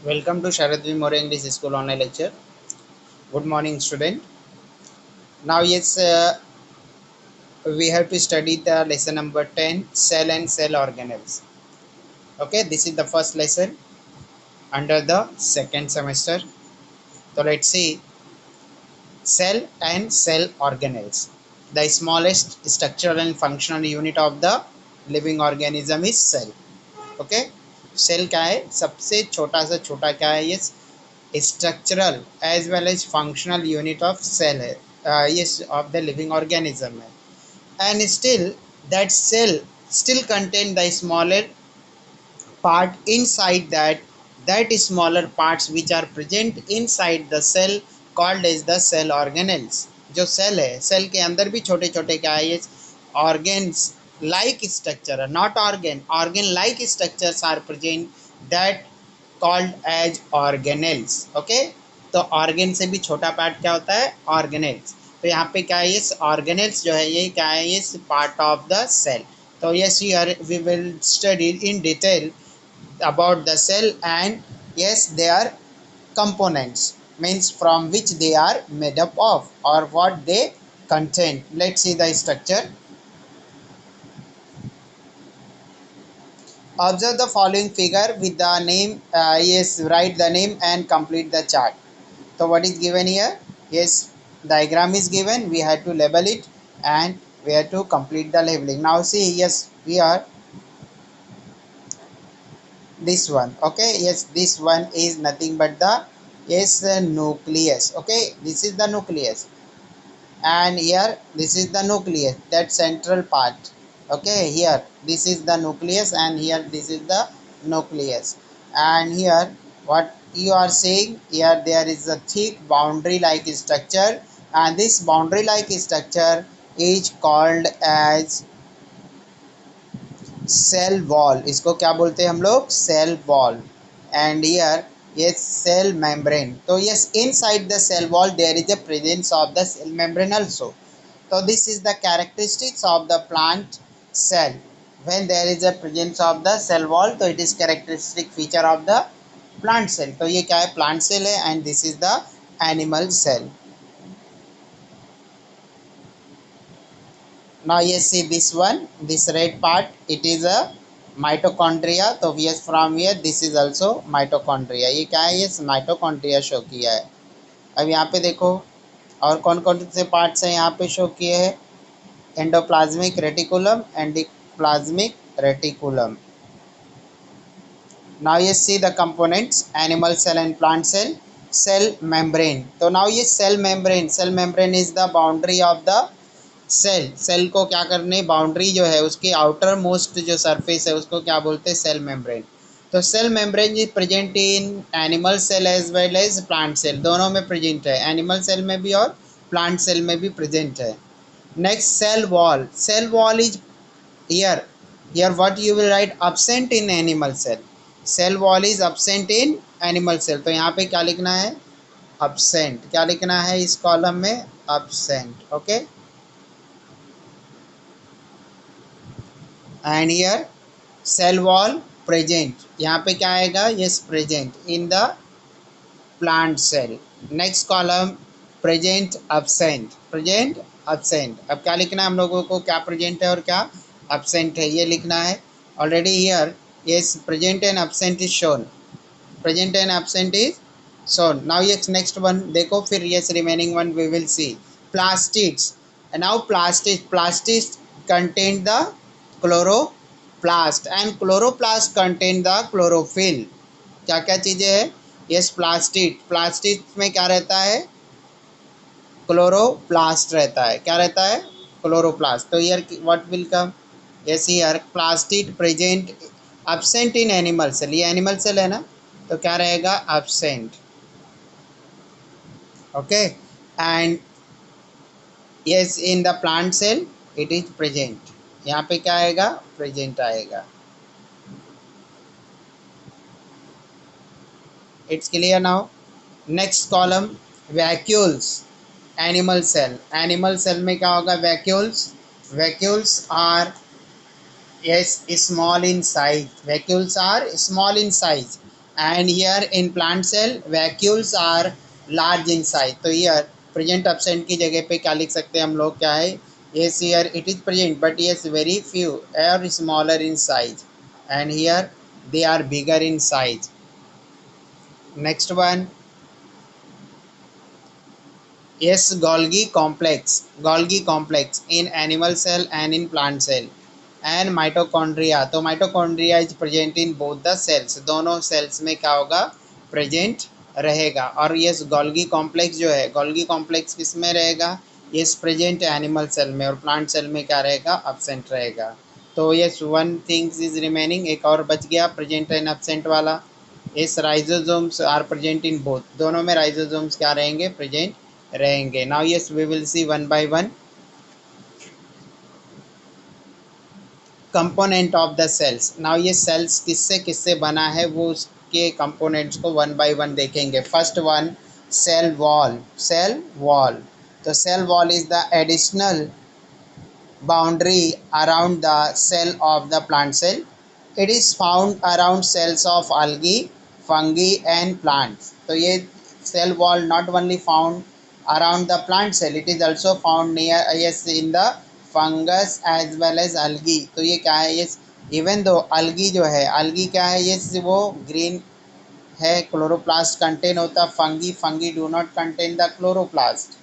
Welcome to Sharad V. More English School online lecture. Good morning, student. Now, yes, we have to study the lesson number 10, cell and cell organelles. Okay, this is the first lesson under the second semester. So, let's see cell and cell organelles. The smallest structural and functional unit of the living organism is cell. Okay, cell क्या है? सबसे छोटा क्या है? ये structural as well as functional unit of cell है, yes, of the living organism है. And still that cell still contain the smaller part inside that smaller parts which are present inside the cell called as the cell organelles. जो cell है, cell के अंदर भी छोटे छोटे क्या है, ये organs like structure, not organ like structures are present that called as organelles. Okay, तो ऑर्गेन से भी छोटा पार्ट क्या होता है? ऑर्गेनेल्स. तो यहाँ पे क्या है, ये ऑर्गेनेल्स जो है ये क्या है, ये पार्ट ऑफ द सेल. तो yes, here we will study in detail about the cell, and yes, they are components, means from which they are made up of or what they contain. Let's see the structure. Observe the following figure with the name, yes, write the name and complete the chart. So what is given here? Yes, diagram is given, we have to label it and we have to complete the labeling. Now see, yes, we are this one. Okay, yes, this one is nothing but the, yes, nucleus. Okay, this is the nucleus, and here this is the nucleus, that central part. Okay, here this is the nucleus and here this is the nucleus. And here what you are saying, here there is a thick boundary like structure, and this boundary like structure is called as cell wall. इसको क्या बोलते हैं हम लोग? Cell wall. And here ये cell membrane. तो yes, inside the cell wall there is a presence of the cell membrane also. So this is the characteristics of the plant cell. When there is a presence of the cell wall, तो it is characteristic feature of the plant cell. तो ये क्या है? Plant cell है, and this is the animal cell. Now yes, see this one, this red part, it is a mitochondria. तो yes, from here this is also mitochondria. ये क्या है? ये mitochondria शो किया है. अब यहाँ पे देखो और कौन कौन से पार्ट्स हैं यहाँ पे शो किए हैं. Endoplasmic reticulum, endoplasmic reticulum. Now you see the components, animal cell and plant cell. Cell membrane. तो now ये cell membrane is the boundary of the cell. Cell को क्या करने, बाउंड्री जो है उसकी आउटर मोस्ट जो सरफेस है उसको क्या बोलते हैं? Cell membrane. तो cell membrane is present in animal cell as well as plant cell. दोनों में प्रेजेंट है, एनिमल सेल में भी और प्लांट सेल में भी प्रेजेंट है. Next, cell wall. Cell wall is here. Here what you will write? absent in animal cell. Cell wall is absent in animal cell. तो यहाँ पे क्या लिखना है? absent. क्या लिखना है इस कॉलम में? absent. Okay. And here cell wall present. यहाँ पे क्या आएगा? Yes, present in the plant cell. Next column, present absent. Present absent. अब क्या लिखना है हम लोगों को? क्या प्रेजेंट है और क्या absent है, ये लिखना है. Already here yes, present and absent is shown. Present and absent is shown. Now yes, next one देखो फिर. Yes, remaining one we will see. Plastids. Now plastids contain the chloroplast, and chloroplast contain the chlorophyll. क्या क्या चीज़ें हैं? Yes, plastid में क्या रहता है? क्लोरोप्लास्ट रहता है. क्या रहता है? क्लोरोप्लास्ट. तो here what will come? Yes, here plastid present absent in animal cell. ये एनिमल सेल है ना, तो क्या रहेगा? absent. Okay. And yes, in the plant cell it is present. यहाँ पे क्या आएगा? प्रेजेंट आएगा. It's clear now. Next column, vacuoles. Animal cell. Animal cell में क्या होगा? Vacuoles. Vacuoles are yes small in size. Vacuoles are small in size. and here in plant cell vacuoles are large in size. तो here present absent की जगह पे क्या लिख सकते हैं हम लोग, क्या है, yes here it is present but yes very few are smaller in size, and here they are bigger in size. Next one, yes, Golgi complex in animal cell and in plant cell, and mitochondria. तो mitochondria is present in both the cells, दोनों cells में क्या होगा, present रहेगा. और yes Golgi complex जो है, Golgi complex किस में रहेगा, yes present animal cell में, और plant cell में क्या रहेगा, absent रहेगा. तो yes one thing is remaining, एक और बच गया present and absent वाला. yes ribosomes are present in both, दोनों में ribosomes क्या रहेंगे, present रहेंगे. Now yes we will see one by one component of the cells. Now ये सेल्स किससे किससे बना है वो उसके कंपोनेंट्स को वन बाय वन देखेंगे. First one, cell wall. Cell wall, तो cell wall is the additional boundary around the cell of the plant cell. It is found around cells of algae, fungi and plants. तो ये cell wall not only found around the plant cell, it is also found near yes in the fungus as well as algae. तो ये क्या है, yes even though algae जो है, algae क्या है, yes वो green है, क्लोरोप्लास्ट कंटेन होता. Fungi do not contain the chloroplast.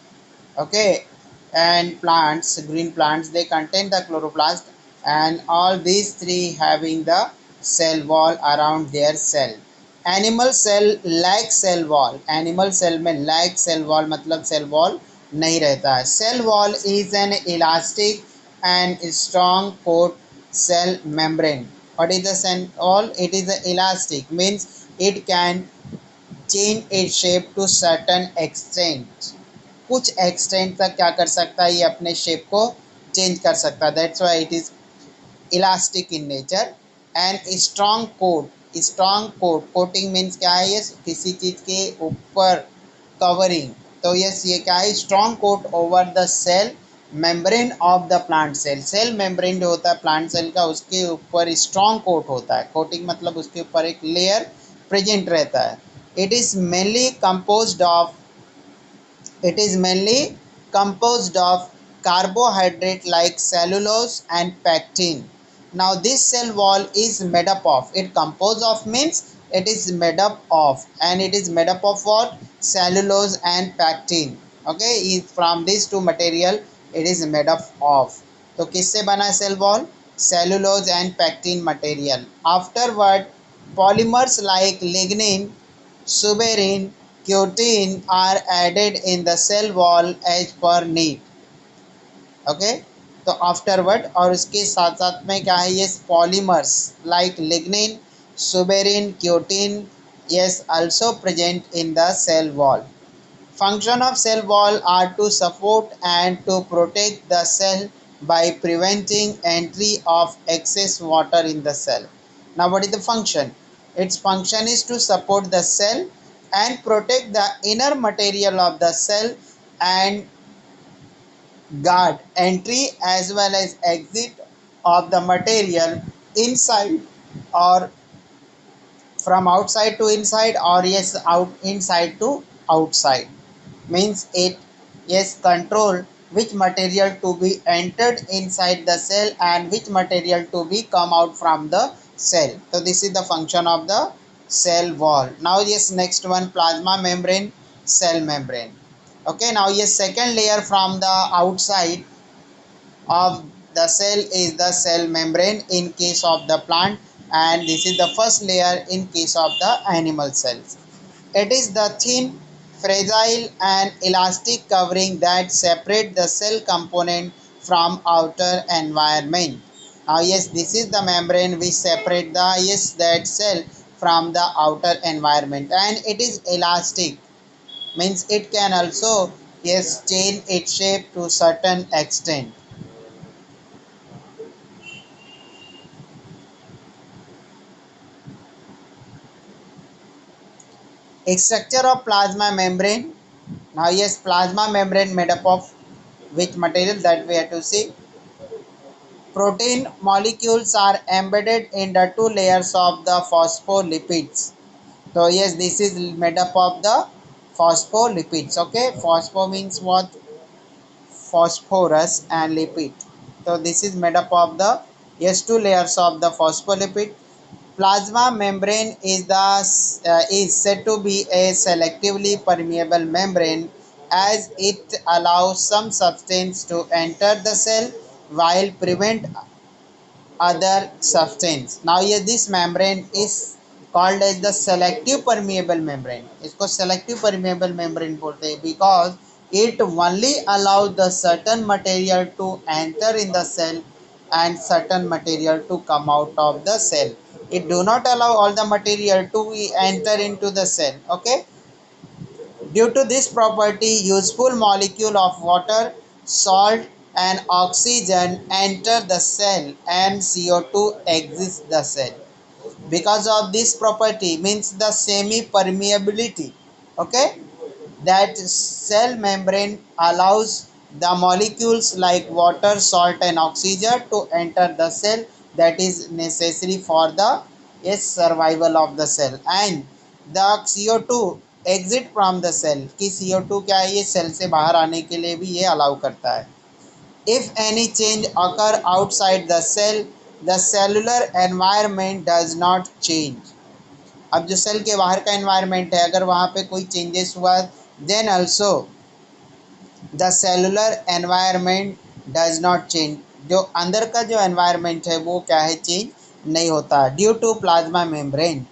Okay, and plants, green plants, they contain the chloroplast, and all these three having the cell wall around their cell. Animal cell lack cell wall. Animal cell में lack cell wall मतलब cell wall नहीं रहता है. Cell wall is an elastic and strong coat cell membrane. What is the cell wall? It is elastic, means it can change its shape to certain extent. कुछ extent तक क्या कर सकता है, ये अपने शेप को चेंज कर सकता है. That's why it is elastic in nature. And strong coat. Strong coat, coating means क्या है, ये किसी चीज के ऊपर कवरिंग. तो यस ये क्या है, strong coat over the cell membrane of the plant cell. Cell membrane जो होता है प्लांट सेल का, उसके ऊपर स्ट्रॉन्ग कोट होता है. कोटिंग मतलब उसके ऊपर एक लेयर प्रेजेंट रहता है. It is mainly composed of, it is mainly composed of carbohydrate like cellulose and pectin. Now this cell wall is made up of, it composed of means it is made up of, and it is made up of what, cellulose and pectin. Okay, from these two material it is made up of. तो किससे बना है cell wall, cellulose and pectin material. Afterward polymers like lignin, suberin, cutin are added in the cell wall as per need. Okay, तो afterward और उसके साथ साथ में क्या है, ये polymers like lignin, suberin, cutin yes also present in the cell wall. Function of cell wall are to support and to protect the cell by preventing entry of excess water in the cell. Now what is the function? Its function is to support the cell and protect the inner material of the cell and guard entry as well as exit of the material inside or from outside to inside, or yes out inside to outside. Means it yes control which material to be entered inside the cell and which material to be come out from the cell. So this is the function of the cell wall. Now yes next one, plasma membrane, cell membrane. Okay, now yes second layer from the outside of the cell is the cell membrane in case of the plant, and this is the first layer in case of the animal cells. It is the thin, fragile and elastic covering that separate the cell component from outer environment. Now yes this is the membrane which separate the yes that cell from the outer environment, and it is elastic, means it can also yes change its shape to certain extent. A structure of plasma membrane. Now yes plasma membrane made up of which material, that we have to see. Protein molecules are embedded in the two layers of the phospholipids. So yes, this is made up of the phospholipids. Okay, phospho means what? Phosphorus and lipid. So this is made up of the yes two layers of the phospholipid. Plasma membrane is said to be a selectively permeable membrane as it allows some substance to enter the cell while prevent other substance. Now ये this membrane is called as the selective permeable membrane. इसको selective permeable membrane बोलते हैं because it only allows the certain material to enter in the cell and certain material to come out of the cell. It do not allow all the material to enter into the cell. Okay. Due to this property, useful molecule of water, salt and oxygen enter the cell and CO2 exits the cell. Because of this property means the semi-permeability, okay, that cell membrane allows the molecules like water, salt and oxygen to enter the cell, that is necessary for the yes survival of the cell, and the CO2 exit from the cell कि CO2 क्या है ये cell से बाहर आने के लिए भी ये अलाउ करता है. If any change occur outside the cell, the cellular environment does not change. अब जो सेल के बाहर का एनवायरनमेंट है अगर वहाँ पे कोई चेंजेस हुआ then also the cellular environment does not change. जो अंदर का जो एनवायरनमेंट है वो क्या है चेंज नहीं होता due to plasma membrane.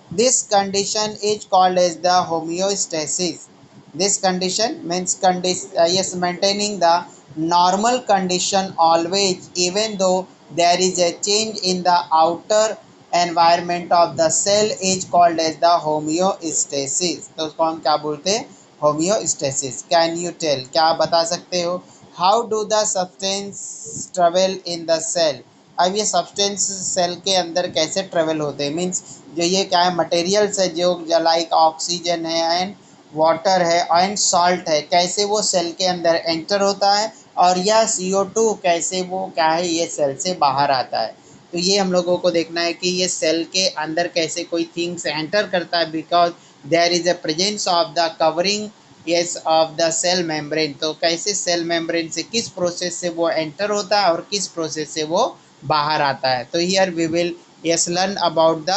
This condition is called as the homeostasis. This condition means yes, maintaining the normal condition always even though there is a change in the outer environment of the cell is called as the homeostasis. तो उसको हम क्या बोलते हैं homeostasis. Can you tell क्या आप बता सकते हो how do the substance travel in the cell. अब ये सब्सटेंस सेल के अंदर कैसे ट्रेवल होते हैं मीन्स जो ये क्या है मटेरियल्स है जो लाइक ऑक्सीजन है एंड वाटर है एंड सॉल्ट है कैसे वो सेल के अंदर एंटर होता है और यह CO2 कैसे वो क्या है ये सेल से बाहर आता है. तो ये हम लोगों को देखना है कि ये सेल के अंदर कैसे कोई थिंग्स एंटर करता है because there is a presence of the covering yes of the cell membrane. तो कैसे सेल मेम्ब्रेन से किस प्रोसेस से वो एंटर होता है और किस प्रोसेस से वो बाहर आता है. तो here we will yes learn about the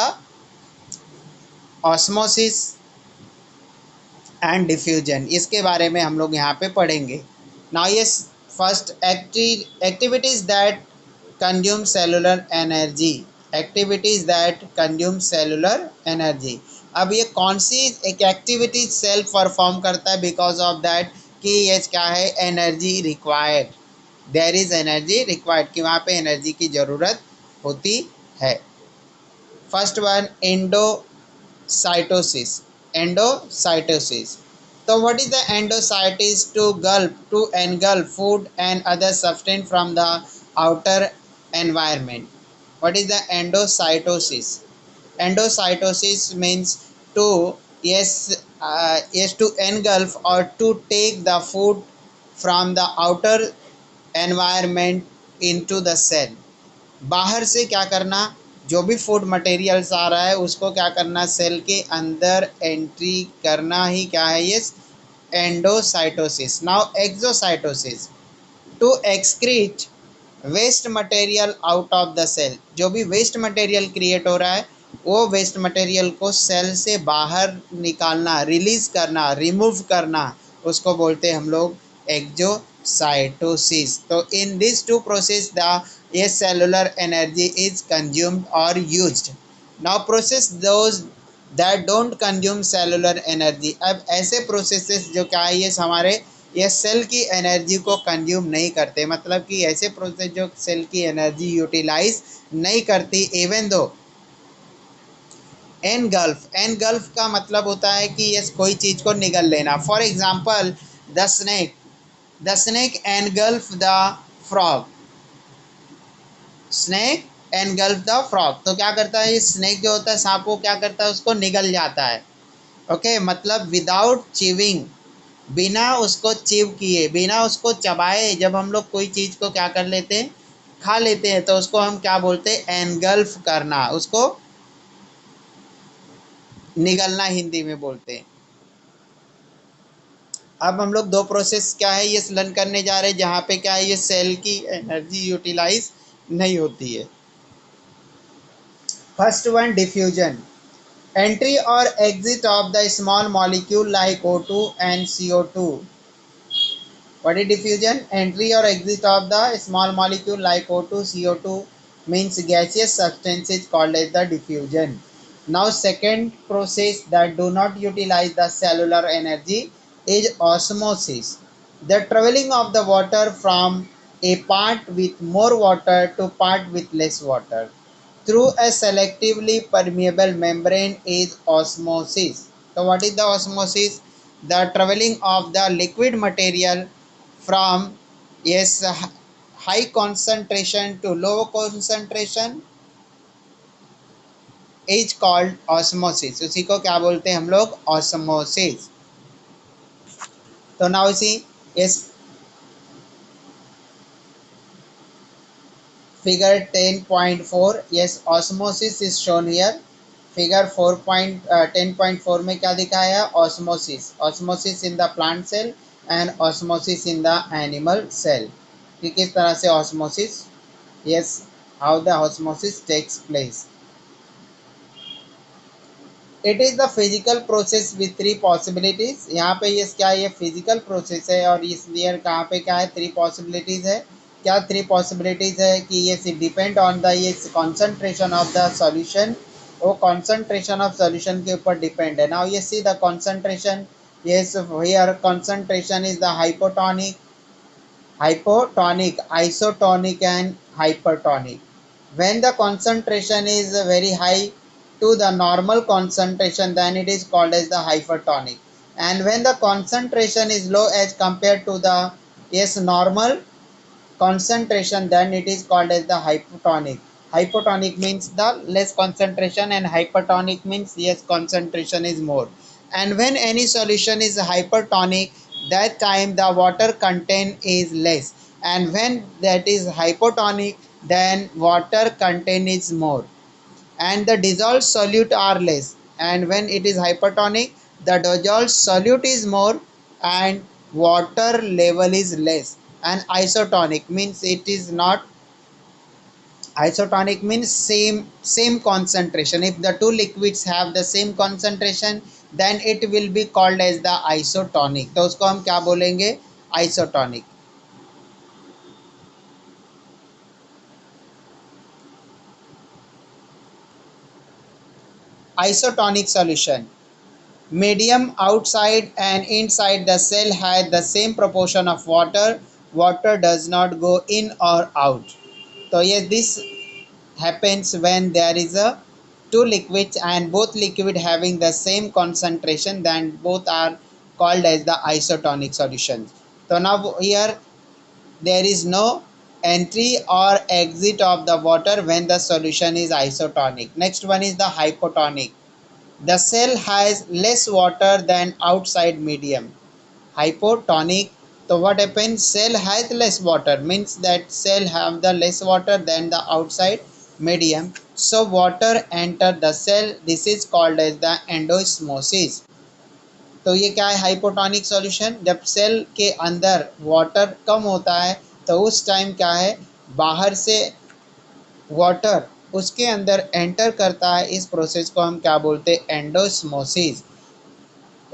osmosis and diffusion. इसके बारे में हम लोग यहाँ पे पढ़ेंगे. Now yes first activities that consume cellular energy. Activities that consume cellular energy. अब ये कौन सी एक एक्टिविटी सेल परफॉर्म करता है बिकॉज ऑफ दैट कि ये क्या है energy required. There is energy required कि वहाँ पे एनर्जी की ज़रूरत होती है. First one endocytosis. Endocytosis. So what is the endocytosis? To engulf food and other substance from the outer environment. What is the endocytosis? Endocytosis means to to engulf or to take the food from the outer environment into the cell. बाहर से क्या करना जो भी food materials आ रहा है उसको क्या करना सेल के अंदर एंट्री करना ही क्या है ये endocytosis. Now exocytosis to excrete waste material out of the cell. जो भी वेस्ट मटेरियल क्रिएट हो रहा है वो वेस्ट मटेरियल को सेल से बाहर निकालना रिलीज करना रिमूव करना उसको बोलते हैं हम लोग एक्सोसाइटोसिस. तो in this two process the yes cellular energy is consumed or used. Now process those that don't consume cellular energy. अब ऐसे प्रोसेसेस जो क्या है ये हमारे ये सेल की एनर्जी को कंज्यूम नहीं करते मतलब कि ऐसे प्रोसेस जो सेल की एनर्जी यूटिलाइज नहीं करती इवन दो एनगल्फ. एनगल्फ का मतलब होता है कि ये कोई चीज़ को निगल लेना. For example the snake engulf the frog. Snake engulf the frog. तो क्या करता है ये स्नेक जो होता है सांप वो क्या करता है उसको निगल जाता है. ओके मतलब विदाउट चिविंग बिना उसको चिव किए बिना उसको चबाए जब हम लोग कोई चीज़ को क्या कर लेते हैं खा लेते हैं तो उसको हम क्या बोलते हैं एनगल्फ करना. उसको निगलना हिंदी में बोलते हैं। अब हम लोग दो प्रोसेस क्या है ये लर्न करने जा रहे हैं जहाँ पे क्या है ये सेल की एनर्जी यूटिलाइज नहीं होती है। First one, diffusion, entry or exit of the small molecule like O2 and CO2. What is diffusion? Entry or exit of the small molecule like O2, CO2 means gaseous substances called as the diffusion. Now second process that do not utilize the cellular energy is osmosis. The traveling of the water from a part with more water to part with less water through a selectively permeable membrane is osmosis. So what is the osmosis? The traveling of the liquid material from yes high concentration to low concentration is called osmosis. उसी को क्या बोलते हैं हम लोग? osmosis. तो now see yes figure 10.4, yes osmosis is shown here. Figure 10.4 में क्या दिखाया है? Osmosis, osmosis in the plant cell and osmosis in the animal cell, कि किस तरह से osmosis, yes how the osmosis takes place. It is the physical process with three possibilities. यहाँ पे ये क्या है? ये फिजिकल प्रोसेस है और इसलिए कहाँ पे क्या है? थ्री पॉसिबिलिटीज है. क्या थ्री पॉसिबिलिटीज है? कि ये डिपेंड ऑन द ये कॉन्सेंट्रेशन ऑफ द सॉल्यूशन, वो कॉन्सेंट्रेशन ऑफ सॉल्यूशन के ऊपर डिपेंड है. नाउ ये see the concentration, yes here concentration is the hypotonic, isotonic and hypertonic. When the concentration is very high to the normal concentration, then it is called as the hypertonic. And when the concentration is low as compared to the yes normal concentration, then it is called as the hypotonic. Hypotonic means the less concentration and hypertonic means yes concentration is more. And when any solution is hypertonic, that time the water content is less, and when that is hypotonic, then water content is more and the dissolved solute are less. And when it is hypertonic, the dissolved solute is more and water level is less. And isotonic means it is not, isotonic means same concentration. If the two liquids have the same concentration, then it will be called as the isotonic. तो उसको हम क्या बोलेंगे? isotonic. Isotonic solution, medium outside and inside the cell has the same proportion of water. Water does not go in or out. So yes, this happens when there is a two liquids and both liquid having the same concentration, then both are called as the isotonic solutions. So now here there is no entry or exit of the water when the solution is isotonic. Next one is the hypotonic. The cell has less water than outside medium. Hypotonic. So what happens? Cell has less water means that cell have the less water than the outside medium. So water enter the cell. This is called as the endosmosis. तो ये क्या है? Hypotonic solution. जब cell के अंदर water कम होता है तो उस टाइम क्या है? बाहर से वाटर उसके अंदर एंटर करता है. इस प्रोसेस को हम क्या बोलते हैं? Endosmosis.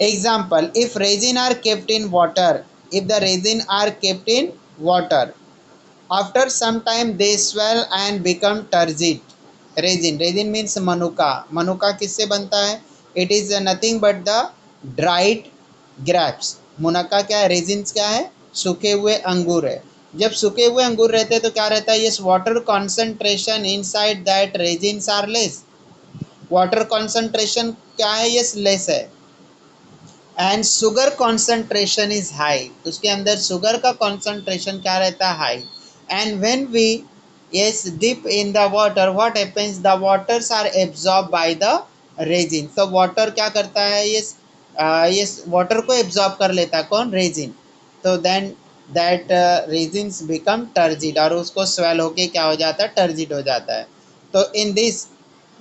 Example, if raisin are kept in water, if the resin are kept in water, after some time they swell and become turgid. Resin, resin means मनुका. मनुका किससे बनता है? It is nothing but the dried grapes. मुनक्का क्या है? Resin क्या है? सूखे हुए अंगूर है. जब सूखे हुए अंगूर रहते हैं तो क्या रहता है? Yes water concentration inside that raisins are less. Water concentration क्या है? यस लेस है. And sugar concentration is high. उसके अंदर शुगर का कॉन्सेंट्रेशन क्या रहता है? High. And when we yes dip in the water, what happens? The waters are absorbed by the resin. so water क्या करता है? yes water को absorb कर लेता है. कौन? resin. तो then that resins become turgid और उसको swell होके क्या हो जाता है? turgid हो जाता है. तो in this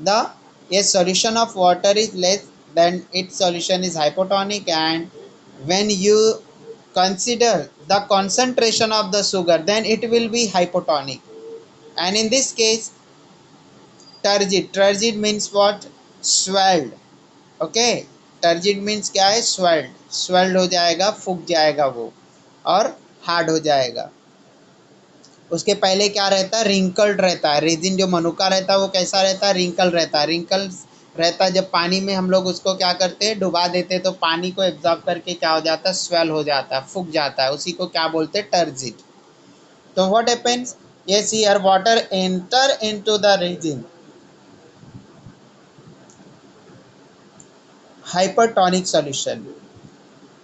the yes solution of water is less then its solution is hypotonic. And when you consider the concentration of the sugar, then it will be hypotonic. And in this case, turgid means what? Swelled. Okay, turgid means क्या है? Swelled हो जाएगा, फूक जाएगा वो, और hard हो जाएगा। उसके पहले क्या रहता है? रिंकल्ड रहता है। रेजिन जो मनुका रहता है वो कैसा रहता है? रिंकल रहता है। रिंकल रहता है जब पानी में हम लोग उसको क्या करते हैं? डुबा देते हैं, तो पानी को एब्जॉर्ब करके क्या हो जाता है? स्वेल हो जाता है, फूक जाता है, उसी को क्या बोलते हैं? टर्जिड। तो what happens? Yes, here water enter into the resin, hypertonic solution.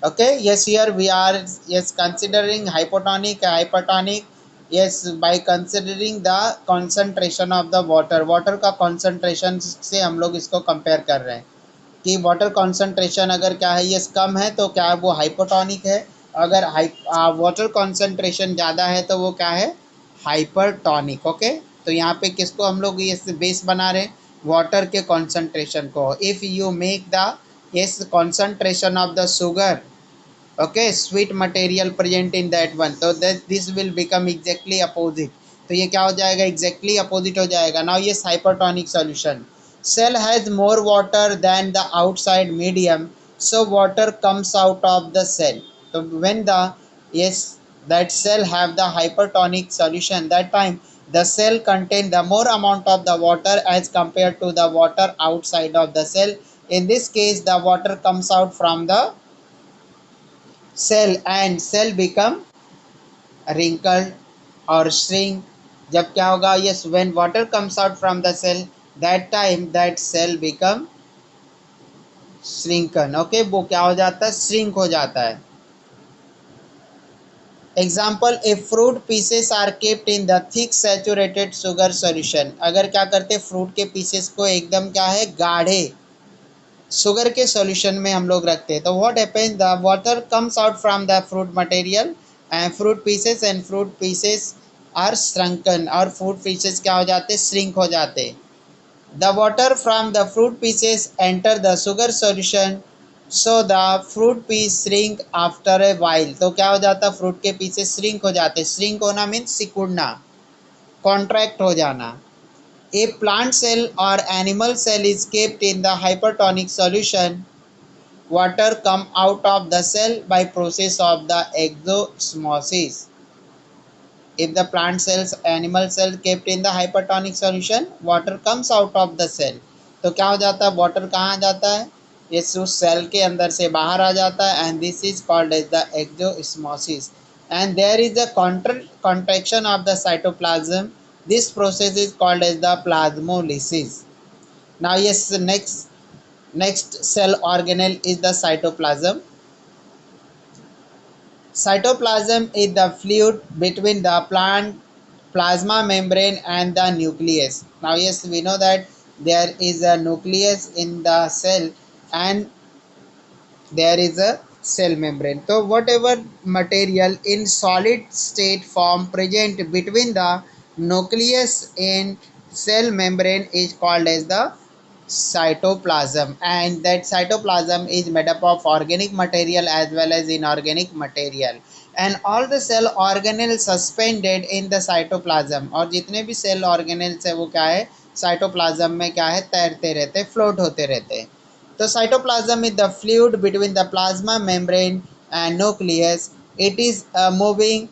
Okay, yes, here we are, yes, considering hypertonic, yes, by considering the concentration of the water का concentration से हम लोग इसको compare कर रहे हैं कि water concentration अगर क्या है? yes, कम है तो क्या है? वो hypotonic है। अगर water concentration ज़्यादा है तो वो क्या है? hypertonic। ओके, तो यहाँ पे किसको हम लोग ये बेस बना रहे हैं? वाटर के concentration को। if you make the, yes, concentration of the sugar, okay, sweet material present in that one, so that this will become exactly opposite। तो ये क्या हो जाएगा? exactly opposite हो जाएगा। now yes, hypertonic solution, cell has more water than the outside medium, so water comes out of the cell। so when the, yes, that cell have the hypertonic solution, that time the cell contain the more amount of the water as compared to the water outside of the cell। in this case, the water comes out from the cell and cell become wrinkled or shrink। जब क्या होगा? yes, when water comes out from the cell, that time that cell become shrunken। okay, वो क्या हो जाता है? shrink हो जाता है। Example, if fruit pieces are kept in the thick saturated sugar solution, अगर क्या करते? फ्रूट के पीसेस को एकदम क्या है? गाढ़े शुगर के सॉल्यूशन में हम लोग रखते हैं, तो what happens? The water comes out from the fruit material and fruit pieces are shrunken, और फ्रूट पीसेस क्या हो जाते? श्रिंक हो जाते। The water from the fruit pieces enter the sugar solution, so the fruit piece shrink after a while. तो क्या हो जाता? फ्रूट के पीसेस श्रिंक हो जाते। श्रिंक होना मीन्स सिकुड़ना, कॉन्ट्रैक्ट हो जाना। A plant cell or animal cell is kept in the hypertonic solution, water come out of the cell by process of the exosmosis। If the plant cells, animal cell kept in the hypertonic solution, water comes out of the cell। तो क्या हो जाता है? Water कहाँ आ जाता है? ये उस सेल के अंदर से बाहर आ जाता है, and this is called as the exosmosis. And there is a contraction of the cytoplasm, this process is called as the plasmolysis। now yes, next cell organelle is the cytoplasm। Cytoplasm is the fluid between the plant plasma membrane and the nucleus। now yes, we know that there is a nucleus in the cell and there is a cell membrane। so whatever material in solid state form present between the nucleus and cell membrane is called as the cytoplasm, and that cytoplasm is made up of organic material as well as inorganic material, and all the cell organelles suspended in the cytoplasm, और जितने भी cell organelles है वो क्या है? cytoplasm में क्या है? तैरते रहते, float होते रहते। the cytoplasm is the fluid between the plasma membrane and nucleus। it is a moving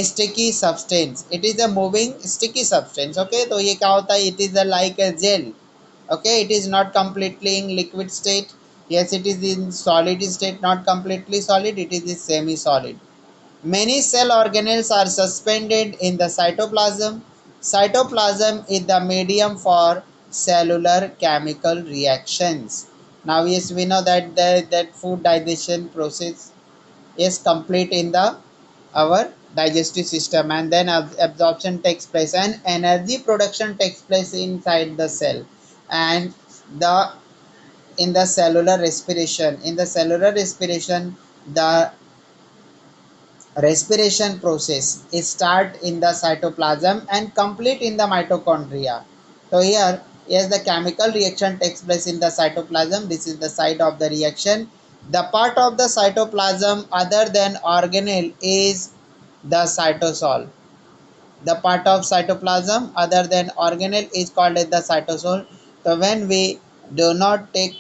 sticky substance, it is a moving sticky substance। okay, तो ये क्या होता है? it is a like a gel। okay, it is not completely in liquid state, yes, it is in solid state, not completely solid, it is semi solid। many cell organelles are suspended in the cytoplasm। Cytoplasm is the medium for cellular chemical reactions। now yes, we know that that food digestion process is complete in the our digestive system, and then absorption takes place and energy production takes place inside the cell, and the in the cellular respiration, the respiration process is start in the cytoplasm and complete in the mitochondria। so here Yes, the chemical reaction takes place in the cytoplasm. This is the site of the reaction. The part of the cytoplasm other than organelle is the cytosol. The part of cytoplasm other than organelle is called as the cytosol. So when we do not take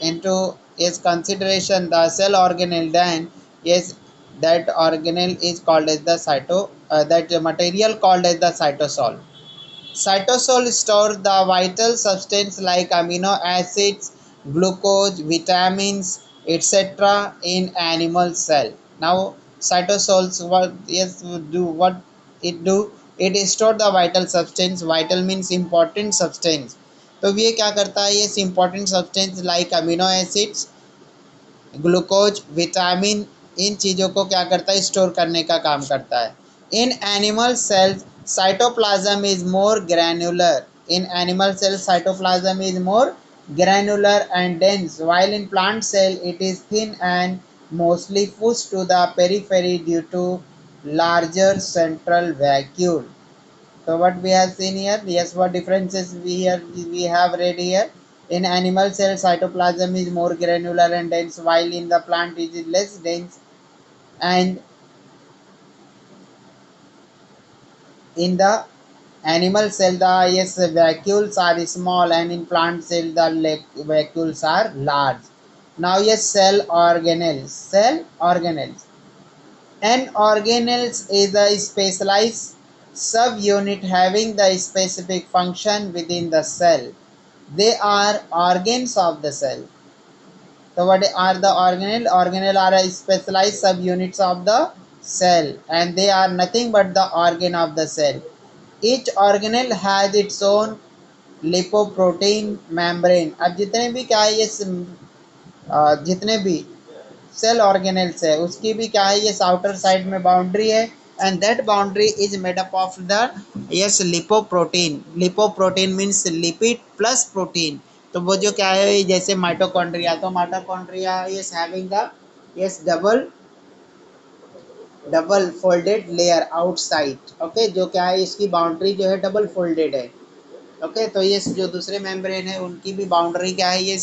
into its consideration the cell organelle, then yes, that organelle is called as the that material called as the cytosol. Cytosol stores the vital substance like amino acids, glucose, vitamins, etc. in animal cell. Now cytosols what it do? It store the vital substance. Vital means important substance. तो ये क्या करता है? ये important substance like amino acids, glucose, vitamin, इन चीज़ों को क्या करता है? स्टोर करने का काम करता है. In animal cells cytoplasm is more granular. In animal cell cytoplasm is more granular and dense, while in plant cell it is thin and mostly pushed to the periphery due to larger central vacuole. So what we have seen here, yes, what differences we have read here. In animal cell, cytoplasm is more granular and dense, while in the plant it is less dense. And in the animal cell, the yes vacuoles are small, and in plant cell the vacuoles are large. Now yes, cell organelles. Cell organelles. An organelles is a specialized subunit having the specific function within the cell. They are organs of the cell. So what are the organelle? Organelle are a specialized subunits of the cell, and they are nothing but the organ of the cell. Each organelle has its own lipoprotein membrane. अब जितने भी क्या है ये जितने भी cell organelles है उसकी भी क्या है ये आउटर साइड में बाउंड्री है, and that boundary is made up of the yes lipoprotein. Lipoprotein means lipid plus protein. तो वो जो क्या है जैसे माइटोकॉन्ड्रिया, तो mitochondria yes having the yes double folded layer outside. Okay, जो क्या है इसकी बाउंड्री जो है डबल फोल्डेड है. ओके, तो ये जो दूसरे मेम्ब्रेन है उनकी भी बाउंड्री क्या है ये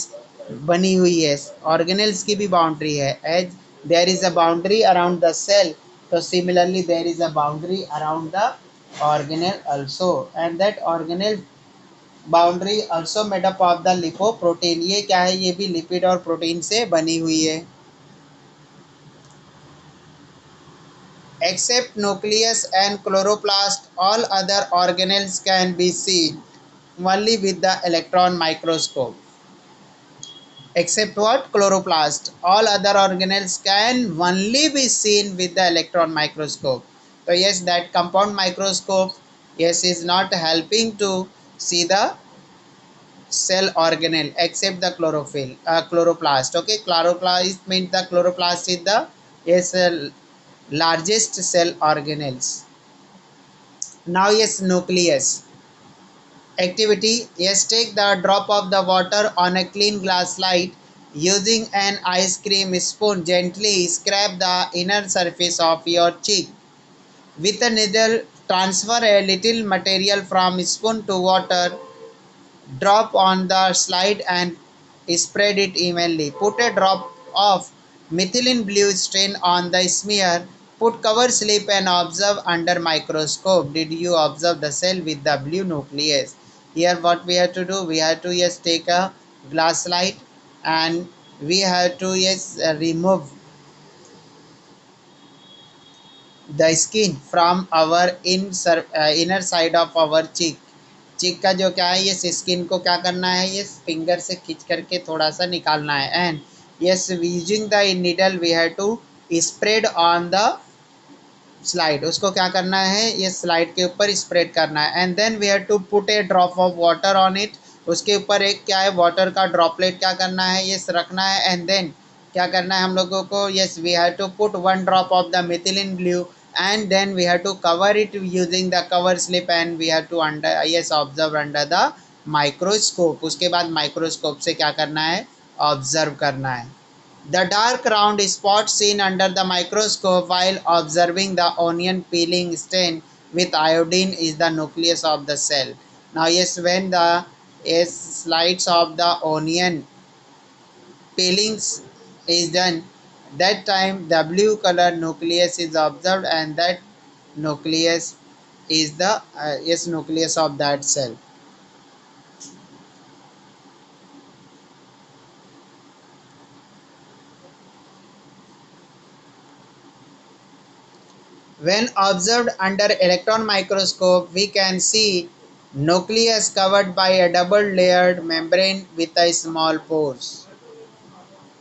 बनी हुई है. ऑर्गेनेल्स की भी बाउंड्री है. As there is a boundary around the cell, so similarly there is a boundary around the organelle also, and that organelle boundary also made up of the lipoprotein. ये क्या है? ये भी लिपिड और protein से बनी हुई है. Except nucleus and chloroplast, all other organelles can be seen only with the electron microscope. Except what? Chloroplast. All other organelles can only be seen with the electron microscope. So yes, that compound microscope yes is not helping to see the cell organelle except the chloroplast. Okay, chloroplast means the chloroplast is the yes largest cell organelles. Now yes, nucleus. Activity. Yes, take the drop of the water on a clean glass slide. Using an ice cream spoon, gently scrape the inner surface of your cheek. With a needle, transfer a little material from spoon to water. Drop on the slide and spread it evenly. Put a drop of methylene blue stain on the smear. Put cover slip and observe under microscope. Did you observe the cell with the blue nucleus? Here what we have to do, we have to yes take a glass slide and we have to yes remove the skin from our inner side of our cheek. चीक का जो क्या है ये skin को क्या करना है, ये फिंगर से खींच करके थोड़ा सा निकालना है. And yes using the needle we have to spread on the slide. उसको क्या करना है, ये स्लाइड के ऊपर स्प्रेड करना है. And then we have to put a drop of water on it. उसके ऊपर एक क्या है वाटर का ड्रॉपलेट क्या करना है ये रखना है. एंड देन क्या करना है हम लोगों को, yes we have to put one drop of the methylene blue and then we have to cover it using the cover slip and we have to under yes observe under the microscope. उसके बाद microscope से क्या करना है, observe करना है. The dark round spot seen under the microscope while observing the onion peeling stain with iodine is the nucleus of the cell. Now yes, when the as slides of the onion peelings is done, that time the blue color nucleus is observed, and that nucleus is the yes nucleus of that cell. When observed under electron microscope, we can see nucleus covered by a double layered membrane with a small pores.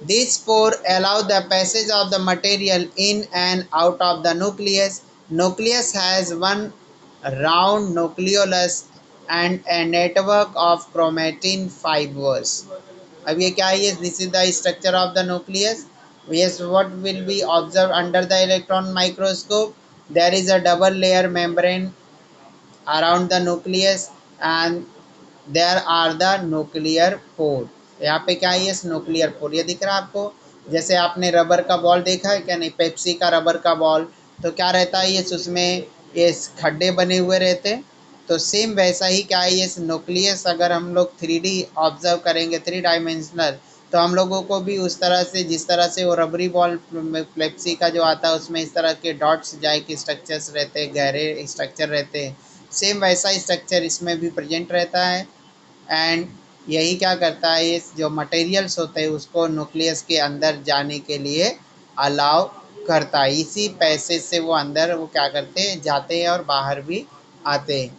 These pores allow the passage of the material in and out of the nucleus. Nucleus has one round nucleolus and a network of chromatin fibers. अब ये क्या है? Yes, this is the structure of the nucleus. Yes, what will be observed under the electron microscope? There is a double layer membrane around the nucleus, and there are the nuclear pore. यहाँ पे क्या है? ये nuclear pore. ये दिख रहा है आपको? जैसे आपने रबर का बॉल देखा है क्या? नहीं, पेप्सी का रबर का बॉल तो क्या रहता है? ये उसमें ये खड्डे बने हुए रहते हैं. तो सेम वैसा ही क्या है? ये न्यूक्लियस अगर हम लोग 3D ऑब्जर्व करेंगे, 3 डायमेंशनल, तो हम लोगों को भी उस तरह से, जिस तरह से वो रबरी बॉल पेप्सी का जो आता है उसमें इस तरह के डॉट्स जाए के स्ट्रक्चर्स रहते हैं, गहरे स्ट्रक्चर रहते हैं, सेम वैसा स्ट्रक्चर इसमें भी प्रेजेंट रहता है. एंड यही क्या करता है? ये जो मटेरियल्स होते हैं उसको न्यूक्लियस के अंदर जाने के लिए अलाउ करता है. इसी पैसेज से वो अंदर वो क्या करते हैं? जाते हैं और बाहर भी आते हैं.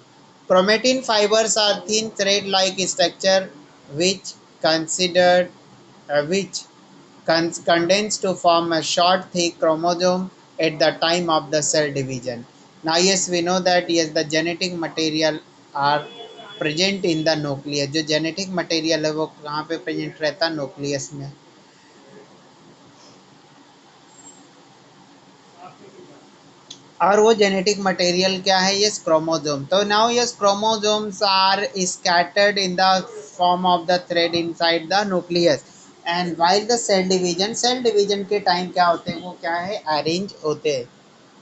Chromatin fibres are thin thread like structure which considered which condense to form a short thick chromosome at the time of the cell division. Now yes, we know that yes, the genetic material are present in the nucleus. जो genetic material है वो कहाँ पे present रहता है? nucleus में. और वो जेनेटिक मटेरियल क्या है? Yes, chromosome. तो now yes, chromosomes are scattered in the form of the thread inside the nucleus. And while the cell division के टाइम क्या होते हैं? वो क्या है? अरेंज होते हैं.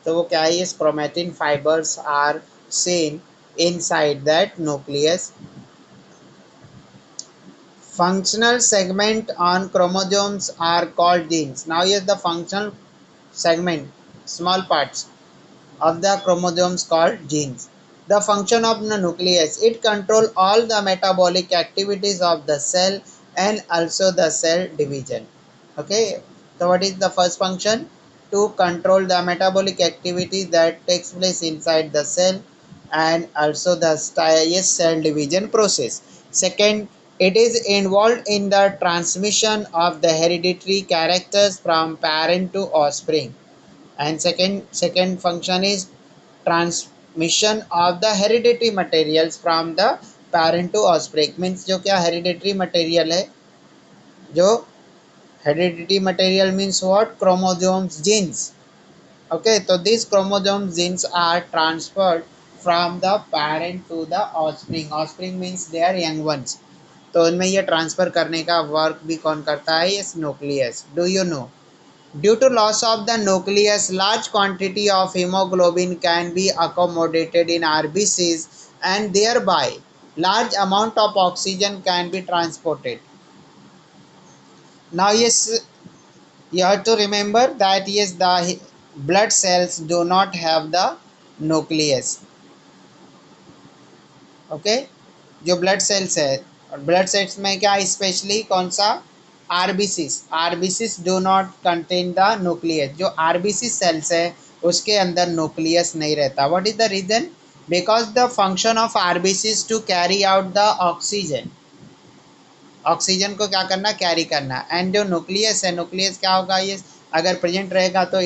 तो वो क्या है? Yes, chromatin fibres are seen inside that nucleus. Functional segment on chromosomes are called genes. Now yes, the functional segment, small parts of the chromosomes called genes. The function of the nucleus, it control all the metabolic activities of the cell and also the cell division. Okay, so what is the first function? To control the metabolic activity that takes place inside the cell and also the cell division process. Second, it is involved in the transmission of the hereditary characters from parent to offspring. And second function is transmission of the hereditary materials from the parent to offspring. Means जो क्या hereditary material है, जो hereditary material means what? Chromosomes, genes. Okay, so these chromosomes genes are transferred from the parent to the offspring. Offspring means they are young ones. तो उनमें ये transfer करने का work भी कौन करता है? इस nucleus. Do you know? Due to loss of the nucleus, large quantity of hemoglobin can be accommodated in RBCs, and thereby large amount of oxygen can be transported. Now yes, you have to remember that yes, the blood cells do not have the nucleus. Okay, जो blood cells है, और blood cells में क्या specially कौन सा? RBCs. RBCs do not contain the nucleus. जो RBC cells है उसके अंदर न्यूक्लियस नहीं रहता. What is the reason? Because the function of RBCs to carry out the oxygen. Oxygen को क्या करना? कैरी करना. एंड जो न्यूक्लियस है, न्यूक्लियस क्या होगा? ये अगर प्रेजेंट रहेगा तो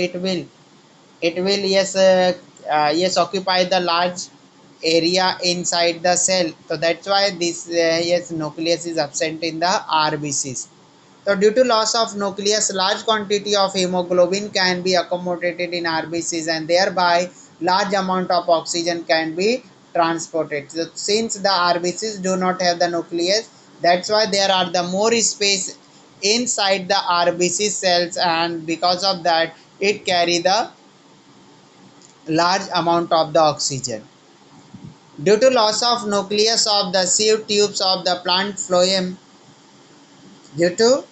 it will yes occupy the large area inside the cell. So that's why this yes nucleus is absent in the RBCs. So due to loss of nucleus, large quantity of hemoglobin can be accommodated in RBCs, and thereby large amount of oxygen can be transported. So since the RBCs do not have the nucleus, that's why there are the more space inside the RBC cells, and because of that it carry the large amount of the oxygen. Due to loss of nucleus of the sieve tubes of the plant phloem, due to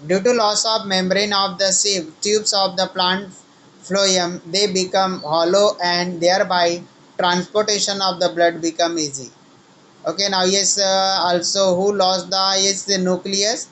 due to loss of membrane of the sieve tubes of the plant phloem, they become hollow and thereby transportation of the blood become easy. Okay, now yes, also who lost the yes the nucleus?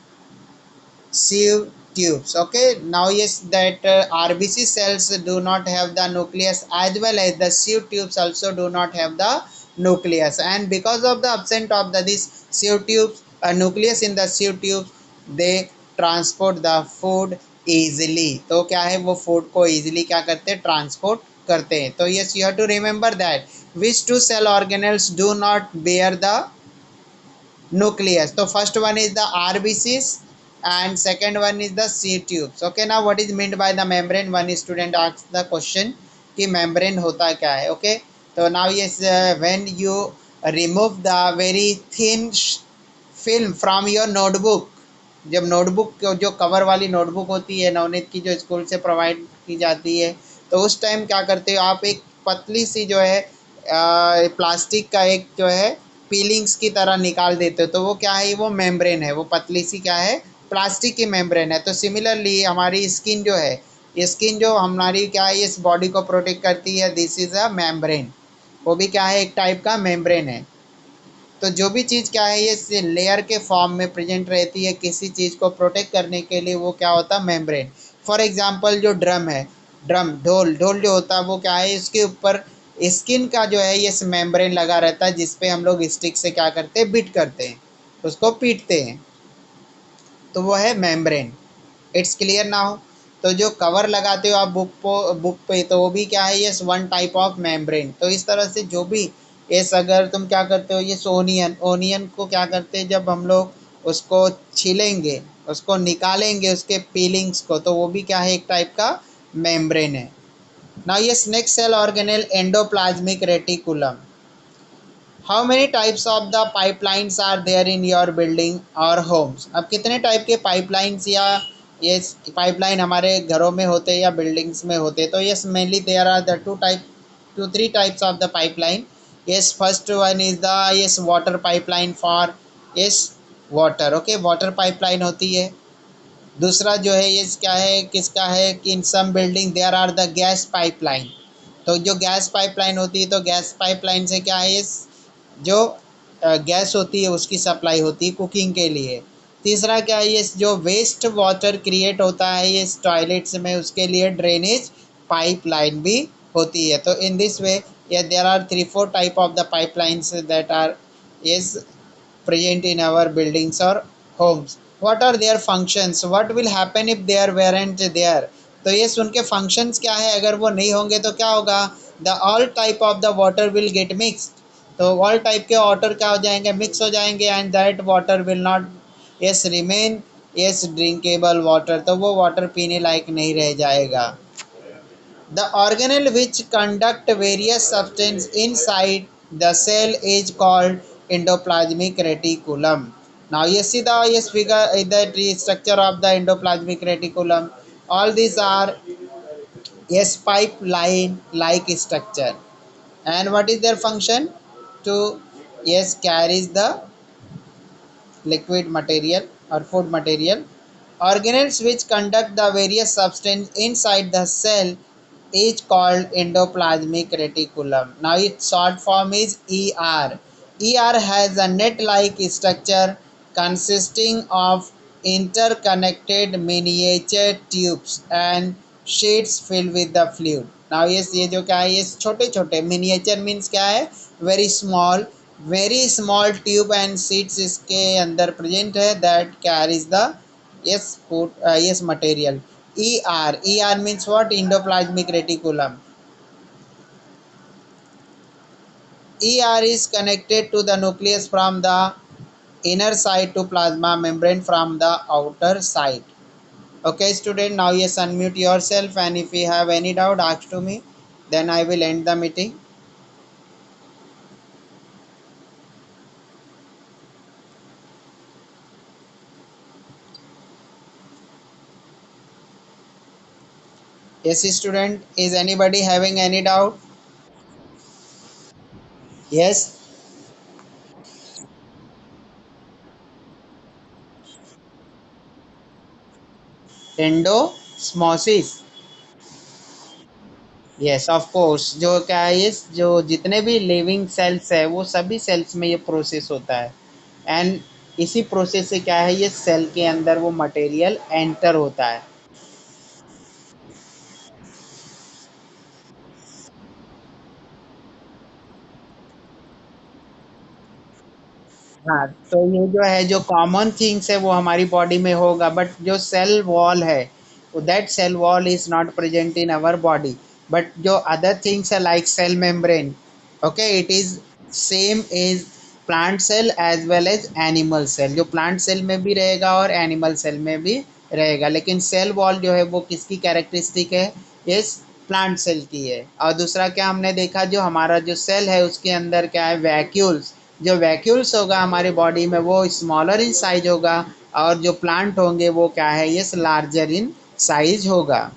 Sieve tubes. Okay, now yes, that RBC cells do not have the nucleus, as well as the sieve tubes also do not have the nucleus, and because of the absent of the this sieve tubes, nucleus in the sieve tubes, they transport the food easily. तो क्या है, वो food को easily क्या करते हैं, transport करते हैं. तो yes, you have to remember that which two cell organelles do not bear the nucleus. So first one is the RBCs and second one is the C tubes. Okay, now what is meant by the membrane? One student asked the question कि membrane होता क्या है. Okay, so now yes, when you remove the very thin film from your notebook, जब notebook जो cover वाली notebook होती है नवनीत की, जो स्कूल से प्रोवाइड की जाती है, तो उस टाइम क्या करते हो आप, एक पतली सी जो है प्लास्टिक का एक जो है पीलिंग्स की तरह निकाल देते हो, तो वो क्या है, वो मेम्ब्रेन है, वो पतली सी क्या है, प्लास्टिक की मेम्ब्रेन है. तो सिमिलरली हमारी स्किन जो है, स्किन जो हमारी क्या है, इस बॉडी को प्रोटेक्ट करती है, दिस इज अ मेम्ब्रेन. वो भी क्या है, एक टाइप का मेम्ब्रेन है. तो जो भी चीज़ क्या है, ये लेयर के फॉर्म में प्रेजेंट रहती है किसी चीज़ को प्रोटेक्ट करने के लिए, वो क्या होता है, मेम्ब्रेन. फॉर एग्जांपल जो ड्रम है, ड्रम ढोल ढोल जो होता है, वो क्या है, इसके ऊपर स्किन का जो है ये मेम्ब्रेन लगा रहता है, जिसपे हम लोग स्टिक से क्या करते हैं, बीट करते हैं, उसको पीटते हैं, तो वो है मेम्ब्रेन. इट्स क्लियर ना हो. तो जो कवर लगाते हो आप बुक पे, तो वो भी क्या है, ये वन टाइप ऑफ मेम्ब्रेन. तो इस तरह से जो भी ये अगर तुम क्या करते हो, ये ओनियन, ओनियन को क्या करते हैं, जब हम लोग उसको छीलेंगे, उसको निकालेंगे उसके पीलिंग्स को, तो वो भी क्या है, एक टाइप का मेम्ब्रेन है. नाउ ये next cell organelle endoplasmic reticulum. How many types of the pipelines are there in your building और होम्स. अब कितने टाइप के पाइपलाइंस या ये पाइपलाइन हमारे घरों में होते हैं या बिल्डिंग्स में होते हैं. तो yes, mainly there are the two three types of the pipeline. Yes, first one is the yes water pipeline for yes water. Okay, water pipeline होती है. दूसरा जो है ये क्या है, किसका है, कि in some building there are the gas pipeline. तो जो गैस पाइपलाइन होती है, तो गैस पाइपलाइन से क्या है, जो गैस होती है उसकी सप्लाई होती है कुकिंग के लिए. तीसरा क्या है, ये जो वेस्ट वाटर क्रिएट होता है ये टॉयलेट्स में, उसके लिए ड्रेनेज पाइपलाइन भी होती है. तो इन दिस वे या there are three four type of the pipelines that are is present in our buildings or homes. What are their functions? What will happen if they are weren't there? तो ये उनके functions क्या है, अगर वो नहीं होंगे तो क्या होगा, the all type of the water will get mixed. तो all type के वाटर क्या हो जाएंगे, मिक्स हो जाएंगे, and that water will not yes remain yes drinkable water. तो वो वाटर पीने लायक नहीं रह जाएगा. The organelle which conduct various substances inside the cell is called endoplasmic reticulum. Now you see the yes figure the structure of the endoplasmic reticulum. All these are yes pipeline like structure. And what is their function? To yes carries the liquid material or food material. Organelles which conduct the various substances inside the cell is called endoplasmic reticulum. Now its short form is ER. ER has a net-like structure consisting of interconnected miniature tubes and sheets filled with the fluid. Now yes, ये जो क्या है, ये छोटे छोटे miniature means क्या है, very small tube and sheets इसके अंदर present है that carries the yes food yes material. ER means what, endoplasmic reticulum. ER is connected to the nucleus from the inner side to plasma membrane from the outer side. Okay student, now yes unmute yourself, and if you have any doubt ask to me, then I will end the meeting. Yes student, is anybody having any doubt? Yes. Endosmosis. Yes of course, जो क्या है ये जो जितने भी living cells है वो सभी सेल्स में ये प्रोसेस होता है। एंड इसी प्रोसेस से क्या है ये सेल के अंदर वो मटेरियल एंटर होता है। हाँ, तो ये जो है जो कॉमन थिंग्स है वो हमारी बॉडी में होगा, बट जो सेल वॉल है that cell wall is not present in our body. But जो अदर थिंग्स है like cell membrane, okay, it is same as plant cell as well as animal cell. जो plant cell में भी रहेगा और animal cell में भी रहेगा, लेकिन सेल वॉल जो है वो किसकी कैरेक्टरिस्टिक है, इस प्लांट सेल की है। और दूसरा क्या हमने देखा, जो हमारा जो सेल है उसके अंदर क्या है वैक्यूल्स, जो वैक्यूल्स होगा हमारी बॉडी में वो स्मॉलर इन साइज होगा, और जो प्लांट होंगे वो क्या है ये लार्जर इन साइज होगा।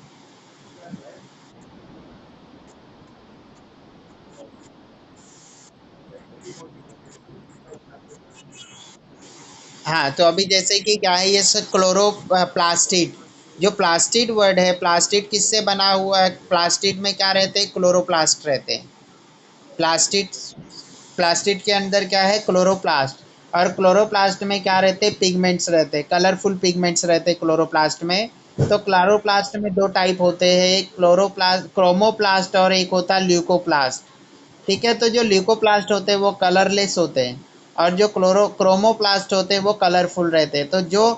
हाँ, तो अभी जैसे कि क्या है ये क्लोरोप्लास्टिड, जो प्लास्टिड वर्ड है, प्लास्टिड किससे बना हुआ है, प्लास्टिड में क्या रहते हैं, क्लोरोप्लास्ट रहते हैं। प्लास्टिड, प्लास्टिड के अंदर क्या है क्लोरोप्लास्ट, और क्लोरोप्लास्ट में क्या रहते हैं पिगमेंट्स रहते हैं, कलरफुल पिगमेंट्स रहते हैं क्लोरोप्लास्ट में। तो क्लोरोप्लास्ट में दो टाइप होते हैं, एक क्लोरोप्लास्ट क्रोमोप्लास्ट और एक होता है ल्यूकोप्लास्ट। ठीक है, तो जो ल्यूकोप्लास्ट होते हैं वो कलरलेस होते हैं, और जो क्रोमोप्लास्ट होते हैं वो कलरफुल रहते हैं। तो जो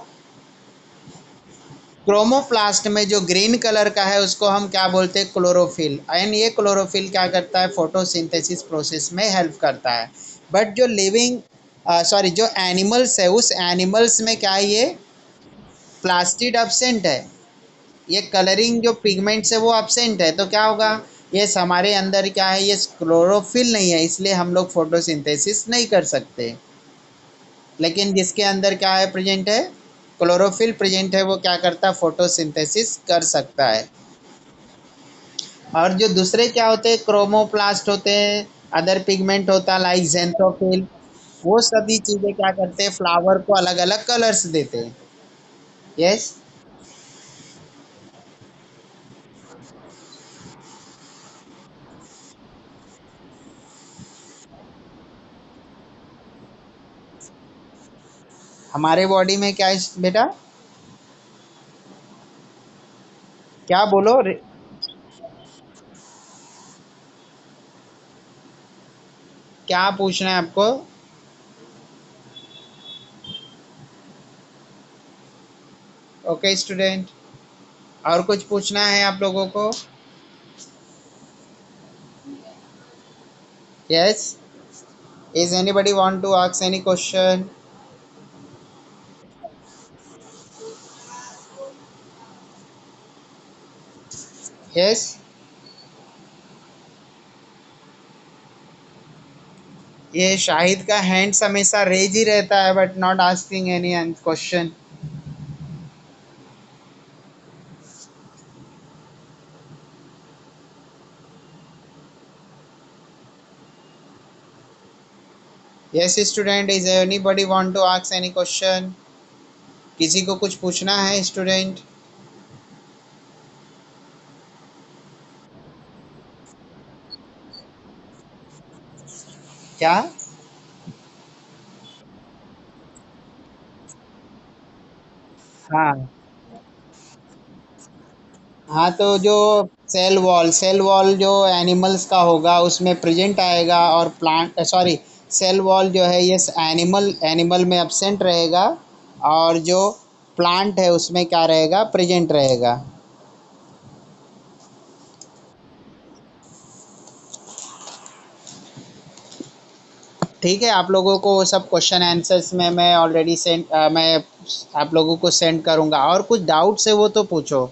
क्रोमोप्लास्ट में जो ग्रीन कलर का है उसको हम क्या बोलते हैं, क्लोरोफिल। एंड ये क्लोरोफिल क्या करता है, फोटोसिंथेसिस प्रोसेस में हेल्प करता है। बट जो लिविंग सॉरी जो एनिमल्स है उस एनिमल्स में क्या है ये प्लास्टिड absent है, ये कलरिंग जो पिगमेंट्स है वो absent है। तो क्या होगा, ये हमारे अंदर क्या है ये क्लोरोफिल नहीं है, इसलिए हम लोग फोटोसिंथेसिस नहीं कर सकते। लेकिन जिसके अंदर क्या है प्रेजेंट है, क्लोरोफिल प्रेजेंट है, वो क्या करता है फोटोसिंथेसिस कर सकता है। और जो दूसरे क्या होते हैं क्रोमोप्लास्ट होते हैं, अदर पिगमेंट होता है लाइक जेंथोफिल, वो सभी चीजें क्या करते हैं फ्लावर को अलग अलग कलर्स देते हैं। यस। हमारे बॉडी में क्या है बेटा, क्या बोलो क्या पूछना है आपको। ओके स्टूडेंट, और कुछ पूछना है आप लोगों को। Yes, is anybody want to ask any question. Yes, ये शाहिद का हैंड्स हमेशा रेज ही रहता है but not asking any question. Yes student, is anybody want to ask any question. किसी को कुछ पूछना है स्टूडेंट। क्या। हाँ, हाँ, तो जो सेल वॉल जो एनिमल्स का होगा उसमें प्रेजेंट आएगा, और प्लांट सॉरी सेल वॉल जो है ये एनिमल में एब्सेंट रहेगा, और जो प्लांट है उसमें क्या रहेगा प्रेजेंट रहेगा। ठीक है, आप लोगों को वो सब क्वेश्चन आंसर्स में मैं ऑलरेडी मैं आप लोगों को सेंड करूंगा, और कुछ डाउट्स है वो तो पूछो।